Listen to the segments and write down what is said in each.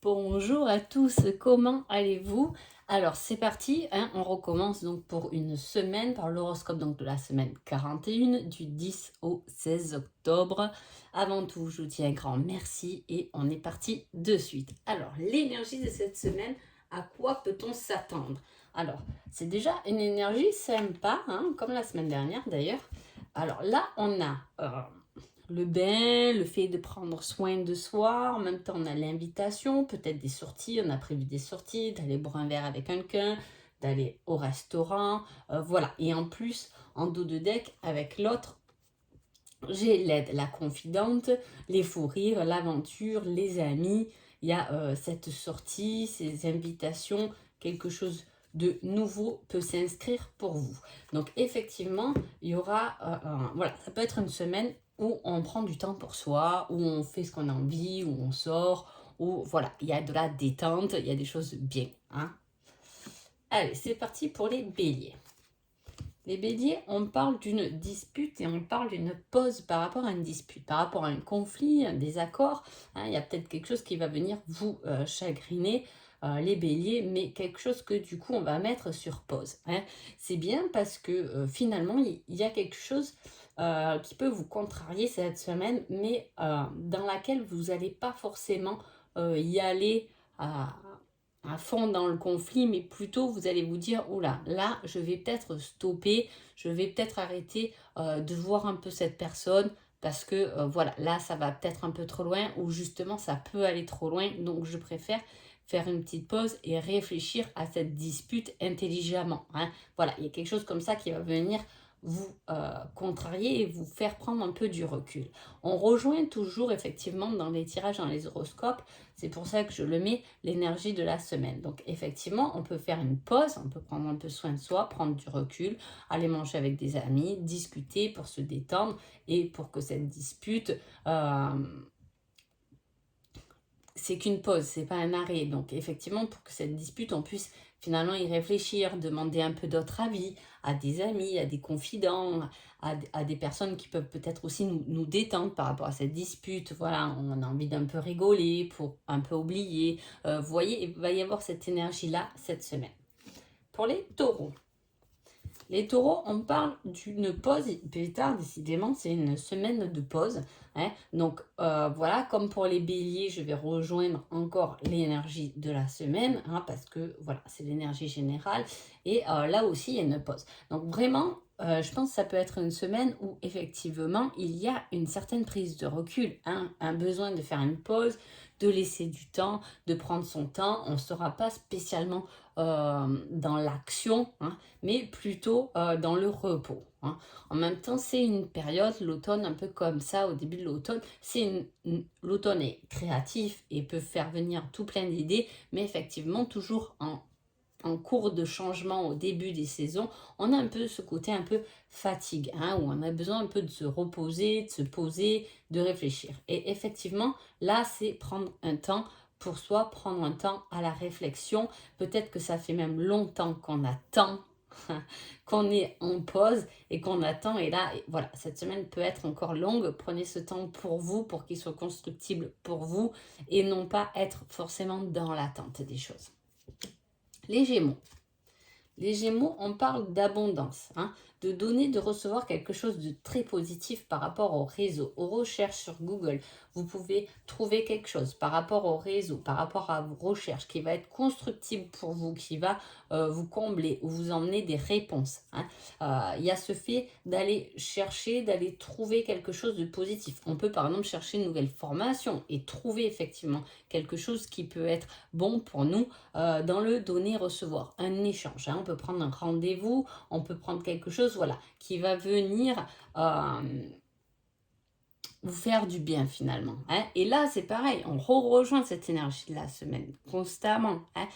Bonjour à tous, comment allez-vous? Alors c'est parti, hein, on recommence donc pour une semaine par l'horoscope donc de la semaine 41 du 10 au 16 octobre. Avant tout, je vous dis un grand merci et on est parti de suite. Alors l'énergie de cette semaine, à quoi peut-on s'attendre? Alors c'est déjà une énergie sympa, hein, comme la semaine dernière d'ailleurs. Alors là on a le bain, le fait de prendre soin de soi. En même temps, on a l'invitation, peut-être des sorties. On a prévu des sorties, d'aller boire un verre avec quelqu'un, d'aller au restaurant. Voilà. Et en plus, en dos de deck, avec l'autre, j'ai l'aide, la confidente, les fous rires, l'aventure, les amis. Il y a cette sortie, ces invitations, quelque chose de nouveau peut s'inscrire pour vous. Donc effectivement, il y aura, voilà, ça peut être une semaine où on prend du temps pour soi, où on fait ce qu'on a envie, où on sort, où voilà, il y a de la détente, il y a des choses bien, hein. Allez, c'est parti pour les béliers. Les béliers, on parle d'une dispute et on parle d'une pause par rapport à une dispute, par rapport à un conflit, un désaccord, hein. Il y a peut-être quelque chose qui va venir vous chagriner, les béliers, mais quelque chose que du coup on va mettre sur pause, hein. C'est bien parce que finalement il y a quelque chose qui peut vous contrarier cette semaine, mais dans laquelle vous n'allez pas forcément y aller à fond dans le conflit, mais plutôt vous allez vous dire, oula, là, je vais peut-être stopper, je vais peut-être arrêter de voir un peu cette personne, parce que voilà, là, ça va peut-être un peu trop loin, ou justement, ça peut aller trop loin, donc je préfère faire une petite pause et réfléchir à cette dispute intelligemment, hein. Voilà, il y a quelque chose comme ça qui va venir vous contrarier et vous faire prendre un peu du recul. On rejoint toujours effectivement dans les tirages, dans les horoscopes, c'est pour ça que je le mets, l'énergie de la semaine. Donc effectivement, on peut faire une pause, on peut prendre un peu soin de soi, prendre du recul, aller manger avec des amis, discuter pour se détendre et pour que cette dispute, euh, c'est qu'une pause, c'est pas un arrêt. Donc effectivement, pour que cette dispute, on puisse finalement y réfléchir, demander un peu d'autres avis à des amis, à des confidents, à des personnes qui peuvent peut-être aussi nous détendre par rapport à cette dispute. Voilà, on a envie d'un peu rigoler, pour un peu oublier. Vous voyez, il va y avoir cette énergie-là cette semaine. Pour les taureaux. Les taureaux, on parle d'une pause, plus tard décidément, c'est une semaine de pause, hein. Donc voilà, comme pour les béliers, je vais rejoindre encore l'énergie de la semaine, hein, parce que voilà, c'est l'énergie générale. Et là aussi, il y a une pause. Donc vraiment, je pense que ça peut être une semaine où effectivement, il y a une certaine prise de recul, hein, un besoin de faire une pause, de laisser du temps, de prendre son temps. On ne sera pas spécialement dans l'action, hein, mais plutôt dans le repos, hein. En même temps, c'est une période, l'automne, un peu comme ça, au début de l'automne, l'automne est créatif et peut faire venir tout plein d'idées, mais effectivement, toujours en cours de changement au début des saisons, on a un peu ce côté un peu fatigue, hein, où on a besoin un peu de se reposer, de se poser, de réfléchir. Et effectivement, là, c'est prendre un temps pour soi, prendre un temps à la réflexion. Peut-être que ça fait même longtemps qu'on attend, qu'on est en pause et qu'on attend. Et là, voilà, cette semaine peut être encore longue. Prenez ce temps pour vous, pour qu'il soit constructible pour vous et non pas être forcément dans l'attente des choses. Les Gémeaux. Les Gémeaux, on parle d'abondance, hein, de donner, de recevoir quelque chose de très positif par rapport au réseau, aux recherches sur Google. Vous pouvez trouver quelque chose par rapport au réseau, par rapport à vos recherches qui va être constructible pour vous, qui va vous combler ou vous emmener des réponses, hein. Il y a ce fait d'aller chercher, d'aller trouver quelque chose de positif. On peut par exemple chercher une nouvelle formation et trouver effectivement quelque chose qui peut être bon pour nous dans le donner-recevoir, un échange, hein. On peut prendre un rendez-vous, on peut prendre quelque chose, voilà, qui va venir vous faire du bien finalement, hein. Et là, c'est pareil, on rejoint cette énergie de la semaine constamment, hein.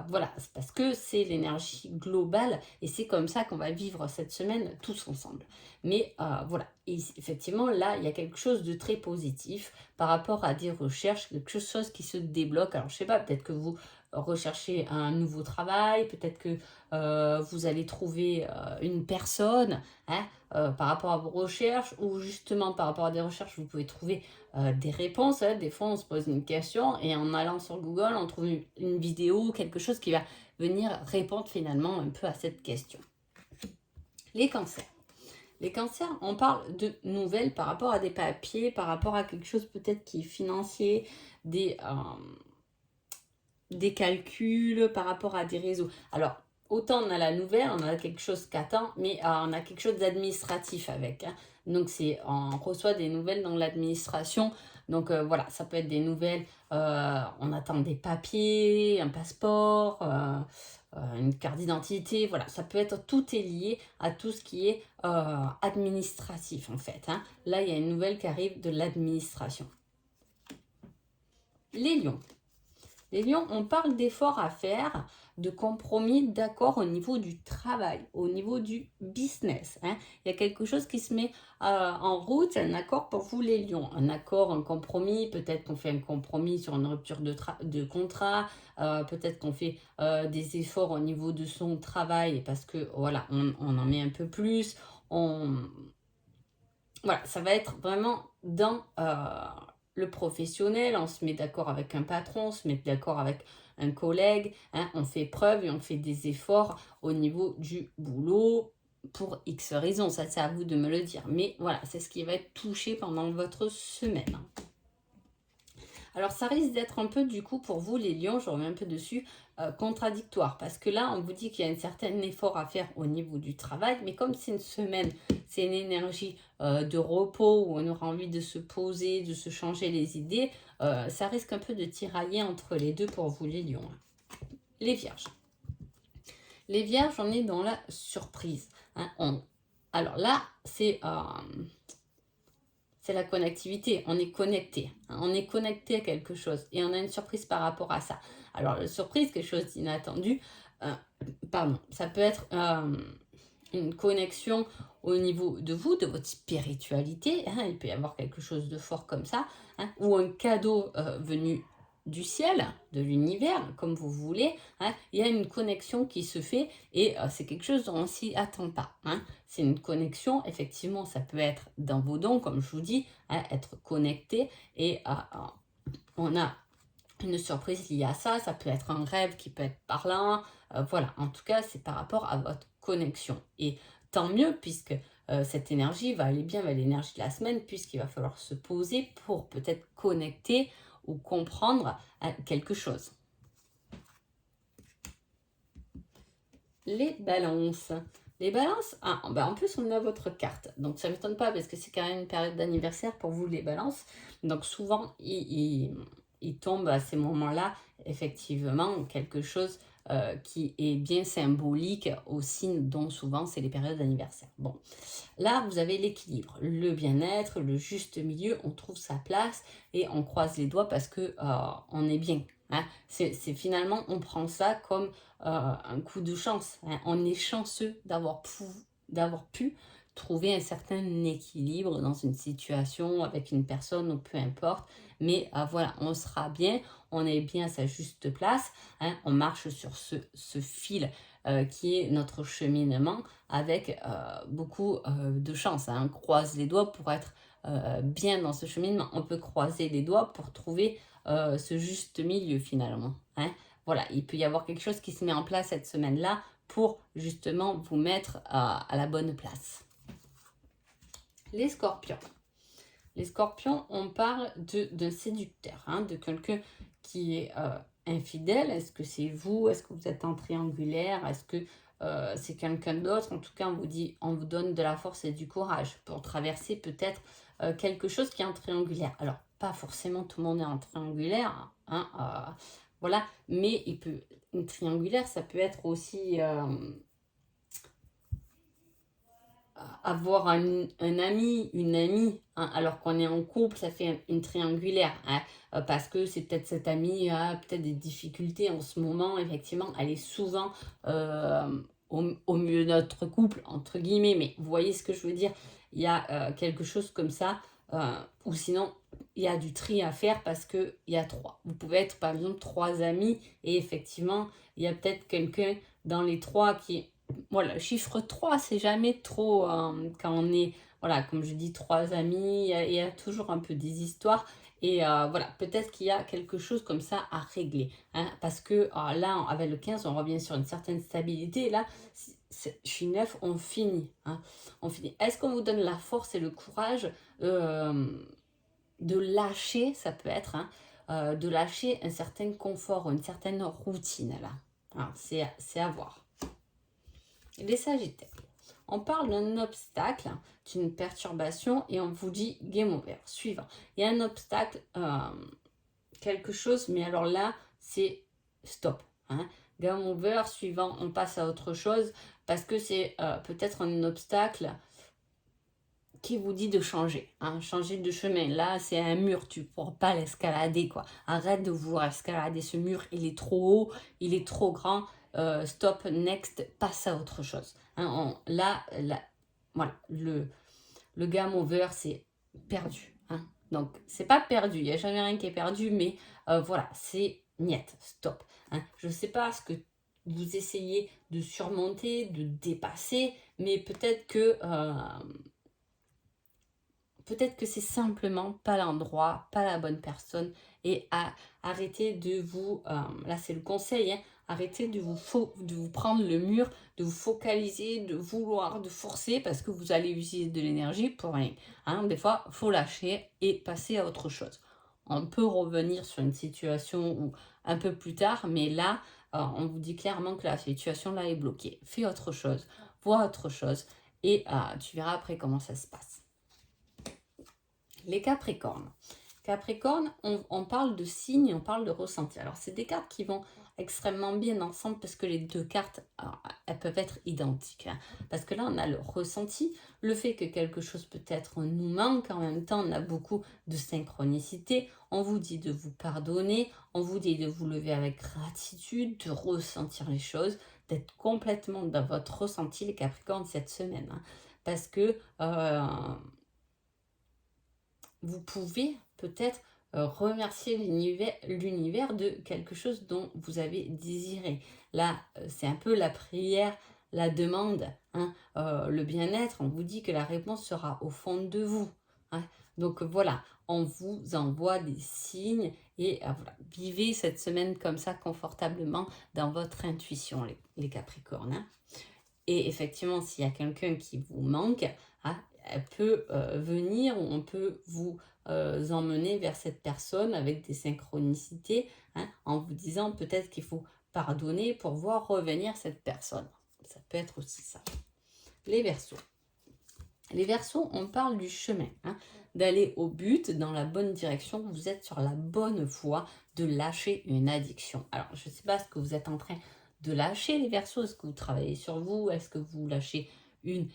Voilà, c'est parce que c'est l'énergie globale et c'est comme ça qu'on va vivre cette semaine tous ensemble. Mais voilà, et effectivement, là, il y a quelque chose de très positif par rapport à des recherches, quelque chose qui se débloque. Alors, je sais pas, peut-être que vous rechercher un nouveau travail, peut-être que vous allez trouver une personne, hein, par rapport à vos recherches, ou justement par rapport à des recherches, vous pouvez trouver des réponses, hein. Des fois, on se pose une question et en allant sur Google, on trouve une vidéo, quelque chose qui va venir répondre finalement un peu à cette question. Les cancers. Les cancers, on parle de nouvelles par rapport à des papiers, par rapport à quelque chose peut-être qui est financier, des calculs, par rapport à des réseaux. Alors, autant on a la nouvelle, on a quelque chose qu'attend, mais on a quelque chose d'administratif avec, hein. Donc, on reçoit des nouvelles dans l'administration. Donc, voilà, ça peut être des nouvelles, on attend des papiers, un passeport, une carte d'identité, voilà, ça peut être, tout est lié à tout ce qui est administratif en fait, hein. Là, il y a une nouvelle qui arrive de l'administration. Les lions. Les lions, on parle d'efforts à faire, de compromis, d'accords au niveau du travail, au niveau du business, hein. Il y a quelque chose qui se met en route, un accord pour vous les lions. Un accord, un compromis, peut-être qu'on fait un compromis sur une rupture de contrat, peut-être qu'on fait des efforts au niveau de son travail parce que voilà, on en met un peu plus. Voilà, ça va être vraiment dans le professionnel, on se met d'accord avec un patron, on se met d'accord avec un collègue, hein, on fait preuve et on fait des efforts au niveau du boulot pour X raisons, ça c'est à vous de me le dire. Mais voilà, c'est ce qui va être touché pendant votre semaine. Alors ça risque d'être un peu du coup pour vous les lions, je reviens un peu dessus, contradictoire. Parce que là on vous dit qu'il y a un certain effort à faire au niveau du travail, mais comme c'est une semaine, c'est une énergie de repos où on aura envie de se poser, de se changer les idées, ça risque un peu de tirailler entre les deux pour vous les lions. Les vierges. Les vierges, on est dans la surprise, hein. Alors là, c'est la connectivité, on est connecté, hein, on est connecté à quelque chose et on a une surprise par rapport à ça. Alors la surprise, quelque chose d'inattendu, ça peut être une connexion au niveau de vous, de votre spiritualité, hein, il peut y avoir quelque chose de fort comme ça, hein, ou un cadeau venu du ciel, de l'univers, comme vous voulez, hein. Il y a une connexion qui se fait et c'est quelque chose dont on ne s'y attend pas, hein. C'est une connexion, effectivement, ça peut être dans vos dons, comme je vous dis, hein, être connecté et on a une surprise liée à ça, ça peut être un rêve qui peut être parlant, voilà, en tout cas, c'est par rapport à votre connexion. Et tant mieux, puisque cette énergie va aller bien avec l'énergie de la semaine, puisqu'il va falloir se poser pour peut-être connecter ou comprendre quelque chose. Les balances. Les balances, en plus on a votre carte, donc ça ne m'étonne pas parce que c'est quand même une période d'anniversaire pour vous les balances, donc souvent il tombe à ces moments-là effectivement quelque chose qui est bien symbolique au signe dont souvent c'est les périodes d'anniversaire. Bon, là vous avez l'équilibre, le bien-être, le juste milieu, on trouve sa place et on croise les doigts parce que on est bien, hein. C'est finalement on prend ça comme un coup de chance, hein. On est chanceux d'avoir pu trouver un certain équilibre dans une situation avec une personne ou peu importe, mais voilà, on sera bien, on est bien à sa juste place, hein. On marche sur ce fil qui est notre cheminement avec beaucoup de chance, hein. On croise les doigts pour être bien dans ce cheminement, on peut croiser les doigts pour trouver ce juste milieu finalement, hein. Voilà, il peut y avoir quelque chose qui se met en place cette semaine-là pour justement vous mettre à la bonne place. Les scorpions. Les scorpions, on parle d'un séducteur, hein, de quelqu'un qui est infidèle. Est-ce que c'est vous? Est-ce que vous êtes en triangulaire? Est-ce que c'est quelqu'un d'autre? En tout cas, on vous donne de la force et du courage pour traverser peut-être quelque chose qui est en triangulaire. Alors, pas forcément tout le monde est en triangulaire, hein, voilà, mais une triangulaire, ça peut être aussi avoir un ami, une amie, hein, alors qu'on est en couple, ça fait une triangulaire, hein, parce que c'est peut-être cette amie a peut-être des difficultés en ce moment, effectivement, elle est souvent au milieu de notre couple, entre guillemets, mais vous voyez ce que je veux dire, il y a quelque chose comme ça, ou sinon, il y a du tri à faire parce qu'il y a 3. Vous pouvez être par exemple 3 amis et effectivement, il y a peut-être quelqu'un dans les 3 qui... Voilà, le chiffre 3, c'est jamais trop... quand on est, voilà, comme je dis, 3 amis, il y a toujours un peu des histoires. Et voilà, peut-être qu'il y a quelque chose comme ça à régler. Hein, parce que là, avec le 15, on revient sur une certaine stabilité. Et là, je suis 9, on finit. Hein, on finit. Est-ce qu'on vous donne la force et le courage de lâcher, ça peut être, hein, de lâcher un certain confort, une certaine routine là. Alors, c'est à voir. Les Sagittaires. On parle d'un obstacle, d'une perturbation et on vous dit game over. Suivant. Il y a un obstacle, quelque chose, mais alors là, c'est stop. Hein. Game over, suivant, on passe à autre chose parce que c'est peut-être un obstacle qui vous dit de changer, hein, changer de chemin. Là, c'est un mur, tu ne pourras pas l'escalader, quoi. Arrête de vouloir escalader ce mur, il est trop haut, il est trop grand. Stop, next, passe à autre chose. Hein, là, voilà, le game over, c'est perdu. Hein. Donc, c'est pas perdu, il n'y a jamais rien qui est perdu, mais voilà, c'est niet, stop. Hein. Je ne sais pas ce que vous essayez de surmonter, de dépasser, mais peut-être que c'est simplement pas l'endroit, pas la bonne personne. Et arrêtez de vous, là c'est le conseil, hein, arrêtez de vous prendre le mur, de vous focaliser, de vouloir, de forcer, parce que vous allez utiliser de l'énergie pour rien. Hein. Des fois, il faut lâcher et passer à autre chose. On peut revenir sur une situation où, un peu plus tard, mais là, on vous dit clairement que la situation là est bloquée. Fais autre chose, vois autre chose, et tu verras après comment ça se passe. Les Capricornes. Capricorne, on parle de signes, on parle de ressenti. Alors, c'est des cartes qui vont extrêmement bien ensemble parce que les deux cartes, elles peuvent être identiques. Hein. Parce que là, on a le ressenti, le fait que quelque chose peut-être nous manque. En même temps, on a beaucoup de synchronicité. On vous dit de vous pardonner, on vous dit de vous lever avec gratitude, de ressentir les choses, d'être complètement dans votre ressenti, les Capricornes, cette semaine. Hein. Parce que... vous pouvez peut-être remercier l'univers de quelque chose dont vous avez désiré. Là, c'est un peu la prière, la demande, hein, le bien-être. On vous dit que la réponse sera au fond de vous. Hein. Donc voilà, on vous envoie des signes et voilà, vivez cette semaine comme ça confortablement dans votre intuition, les Capricornes. Hein. Et effectivement, s'il y a quelqu'un qui vous manque, hein, elle peut venir ou on peut vous emmener vers cette personne avec des synchronicités, hein, en vous disant peut-être qu'il faut pardonner pour voir revenir cette personne. Ça peut être aussi ça. Les Verseaux. Les Verseaux, on parle du chemin, hein, d'aller au but, dans la bonne direction. Vous êtes sur la bonne voie de lâcher une addiction. Alors, je ne sais pas ce que vous êtes en train de lâcher, les Verseaux. Est-ce que vous travaillez sur vous? Est-ce que vous lâchez une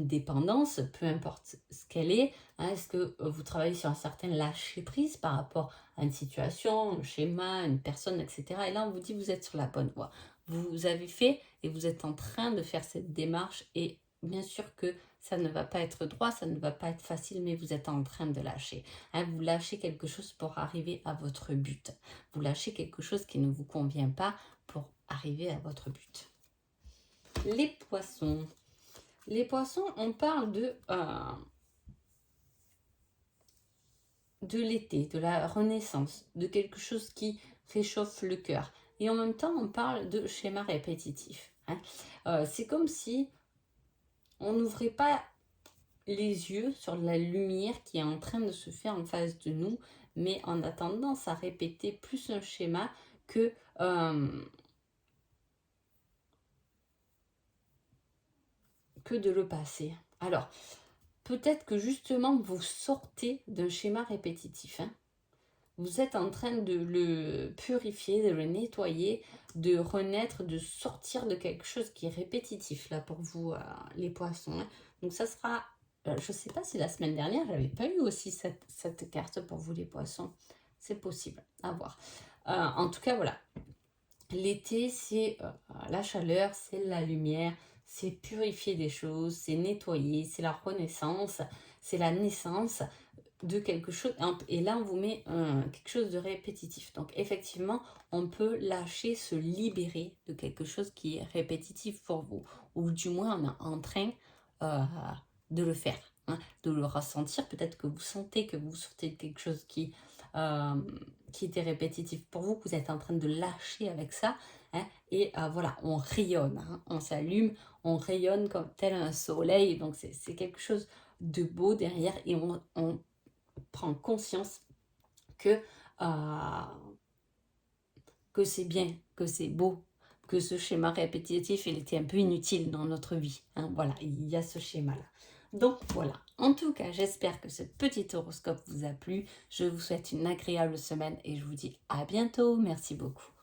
dépendance, peu importe ce qu'elle est. Hein, est-ce que vous travaillez sur un certain lâcher-prise par rapport à une situation, un schéma, une personne, etc. Et là, on vous dit vous êtes sur la bonne voie. Vous avez fait et vous êtes en train de faire cette démarche et bien sûr que ça ne va pas être droit, ça ne va pas être facile, mais vous êtes en train de lâcher. Hein, vous lâchez quelque chose pour arriver à votre but. Vous lâchez quelque chose qui ne vous convient pas pour arriver à votre but. Les Poissons. Les Poissons, on parle de l'été, de la renaissance, de quelque chose qui réchauffe le cœur. Et en même temps, on parle de schéma répétitif. Hein. C'est comme si on n'ouvrait pas les yeux sur la lumière qui est en train de se faire en face de nous, mais on a tendance à répéter plus un schéma que de le passer. Alors, peut-être que justement, vous sortez d'un schéma répétitif. Hein. Vous êtes en train de le purifier, de le nettoyer, de renaître, de sortir de quelque chose qui est répétitif, là, pour vous, les Poissons. Hein. Donc, ça sera... je ne sais pas si la semaine dernière, je n'avais pas eu aussi cette carte pour vous, les Poissons. C'est possible, à voir. En tout cas, voilà. L'été, c'est la chaleur, c'est la lumière, c'est purifier des choses, c'est nettoyer, c'est la renaissance, c'est la naissance. de quelque chose, et là on vous met quelque chose de répétitif. Donc effectivement, on peut lâcher, se libérer de quelque chose qui est répétitif pour vous, ou du moins on est en train euh, de le faire, hein, de le ressentir. Peut-être que vous sentez que vous sortez de quelque chose euh, qui était répétitif pour vous, que vous êtes en train de lâcher avec ça, hein, et voilà, on rayonne, hein, on s'allume, on rayonne comme tel un soleil, donc c'est quelque chose de beau derrière, et on prend conscience que, que c'est bien, que c'est beau, que ce schéma répétitif, il était un peu inutile dans notre vie, hein. Voilà, il y a ce schéma-là. Donc voilà, en tout cas, j'espère que ce petit horoscope vous a plu. Je vous souhaite une agréable semaine et je vous dis à bientôt. Merci beaucoup.